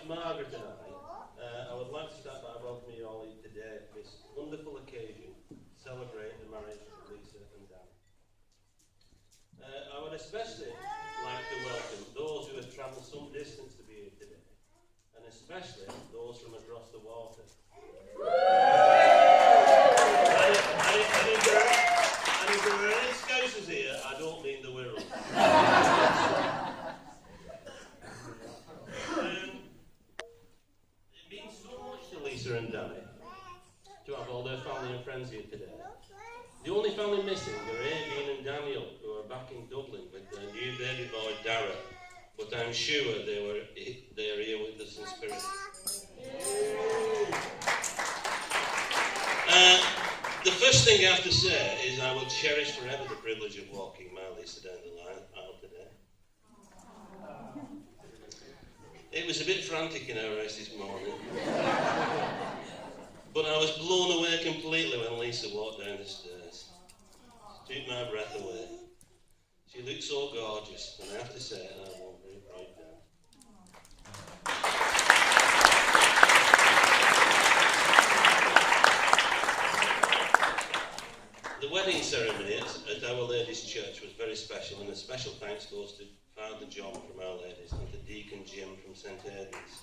Margaret and I would like to start by welcoming you all today at this wonderful occasion to celebrate the marriage of Lisa and Dan. I would especially like to welcome those who have travelled some distance to be here today, and especially those from across the water. And if there are any Scousers here, I don't mean the Wirral. It means so much to Lisa and Danny to have all their family and friends here today. The only family missing are Aileen and Daniel, who are back in Dublin with their new baby boy Dara, but I'm sure they are here with us in spirit. The first thing I have to say is I will cherish forever the privilege of walking my Lisa down the aisle today. It was a bit frantic in our race this morning, but I was blown away completely when Lisa walked down the stairs. She took my breath away. She looked so gorgeous, and I have to say, I won't bring it right down. The wedding ceremony at Our Lady's Church was very special, and a special thanks goes to Father John from Our Lady's and to Deacon Jim from St Aidan's.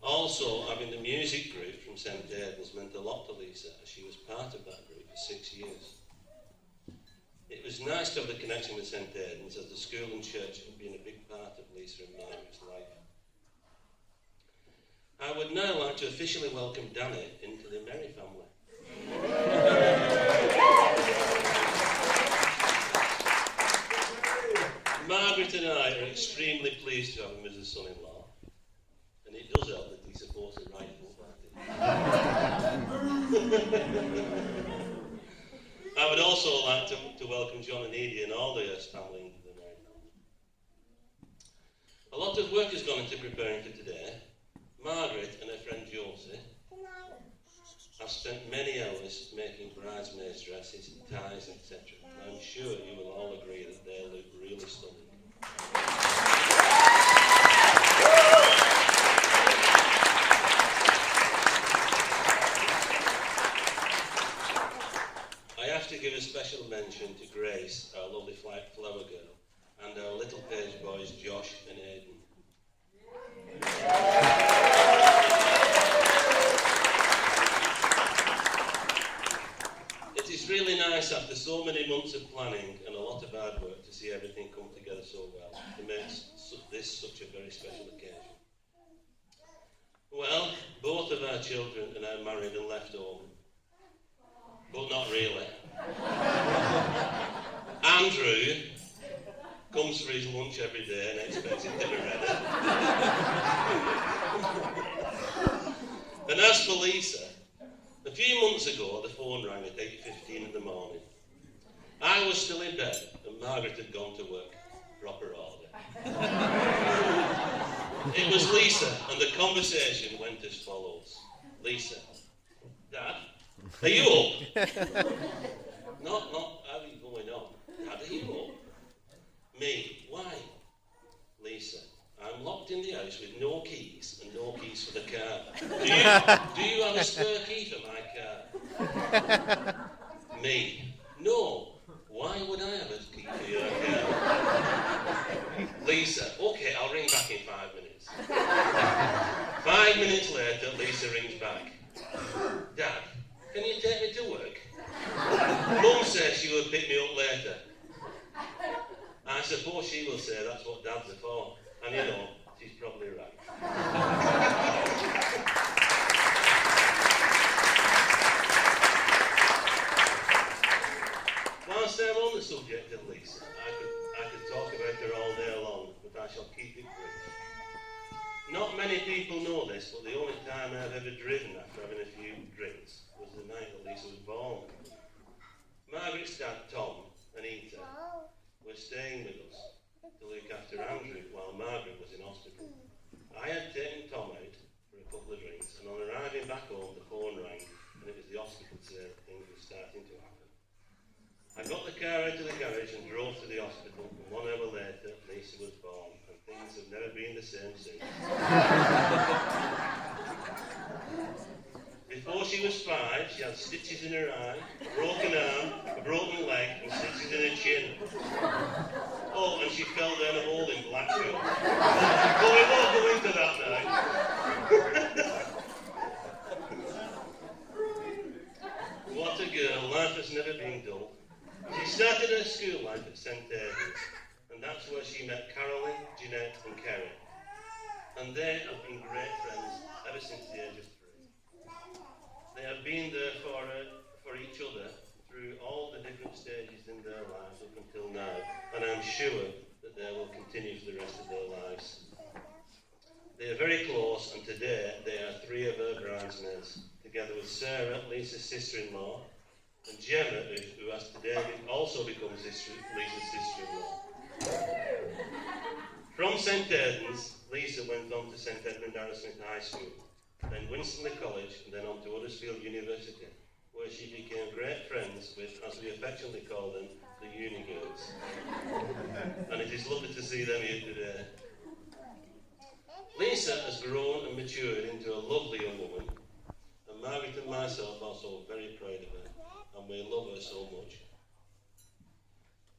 Also, having the music group from St Aidan's meant a lot to Lisa, as she was part of that group for 6 years. It was nice to have the connection with St Aidan's, as the school and church have been a big part of Lisa and Margaret's life. I would now like to officially welcome Danny into the Merry family. Margaret and I are extremely pleased to have him as a son-in-law, and it does help that he supports the right party. I would also like to welcome John and Edie and all the Hurst family into the Merry family. A lot of work has gone into preparing for today. Margaret and her friend Josie have spent many hours making bridesmaids' dresses, ties, etc. I'm sure you will all agree that they look really stunning. I have to give a special mention to Grace, our lovely flower girl, and our little page boys Josh and Aidan. It is really nice after so many months of planning and a lot of hard work to see everything come together so well to make this such a very special occasion. Well, both of our children are now married and left home, but not really. Andrew comes for his lunch every day and expects it to be ready. And as for Lisa, a few months ago the phone rang at 8:15 in the morning. I was still in bed and Margaret had gone to work. Proper order. It was Lisa, and the conversation went as follows. Lisa: Dad, are you up? Not, how are you going on? Dad, are you up? Me: why? Lisa: I'm locked in the house with no keys and no keys for the car. Do you have a spare key for my car? Me: no. Why would I have a key for your car? Lisa: okay, I'll ring back in 5 minutes. 5 minutes later, Lisa rings back. Dad, can you take me to work? Mum says she will pick me up later. I suppose she will say that's what dads are for. And you know, she's probably right. Whilst I'm on the subject of Lisa, I could talk about her all day long, but I shall keep it brief. Not many people know this, but the only time I've ever driven after having a few drinks was the night that Lisa was born. Margaret's dad, Tom, and Eta were staying with us to look after Andrew while Margaret was in hospital. I had taken Tom out for a couple of drinks, and on arriving back home the phone rang, and it was the hospital to say that things were starting to happen. I got the car out of the garage and drove to the hospital, and 1 hour later Lisa was born, and things have never been the same since. Before she was 5, she had stitches in her eye, a broken arm, a broken leg, and stitches in her chin. Oh, and she fell down a hole in Blackpool. But we won't go into that now. What a girl, life has never been dull. She started her school life at St. Aidan's, and that's where she met Caroline, Jeanette and Kerry. And they have been great friends ever since the age of 3. They have been there for each other through all the different stages in their lives up until now, and I'm sure that they will continue for the rest of their lives. They are very close, and today they are 3 of her bridesmaids, together with Sarah, Lisa's sister-in-law, and Gemma, who has today also become Lisa's sister-in-law. From St. Aidan's, Lisa went on to St. Edmund Arrowsmith High School, then Winstanley College, and then on to Huddersfield University, where she became great friends with, as we affectionately call them, the uni girls. And it is lovely to see them here today. Lisa has grown and matured into a lovely young woman, and Margaret and myself are so very proud of her, and we love her so much.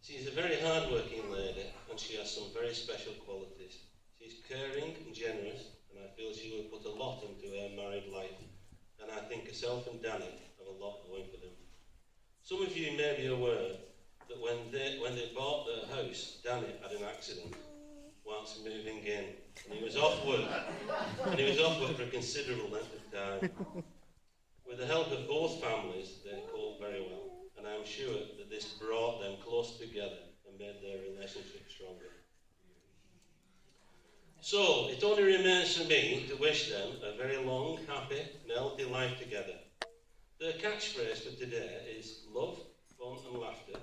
She is a very hard-working lady, and she has some very special qualities. She's caring and generous, and I feel she will put a lot into her married life, and I think herself and Danny have a lot going for them. Some of you may be aware that when they bought their house, Danny had an accident whilst moving in, and he was off work for a considerable length of time. With the help of both families, they coped very well, and I'm sure that this brought them close together and made their relationship stronger. So, it only remains for me to wish them a very long, happy, and healthy life together. Their catchphrase for today is love, fun and laughter,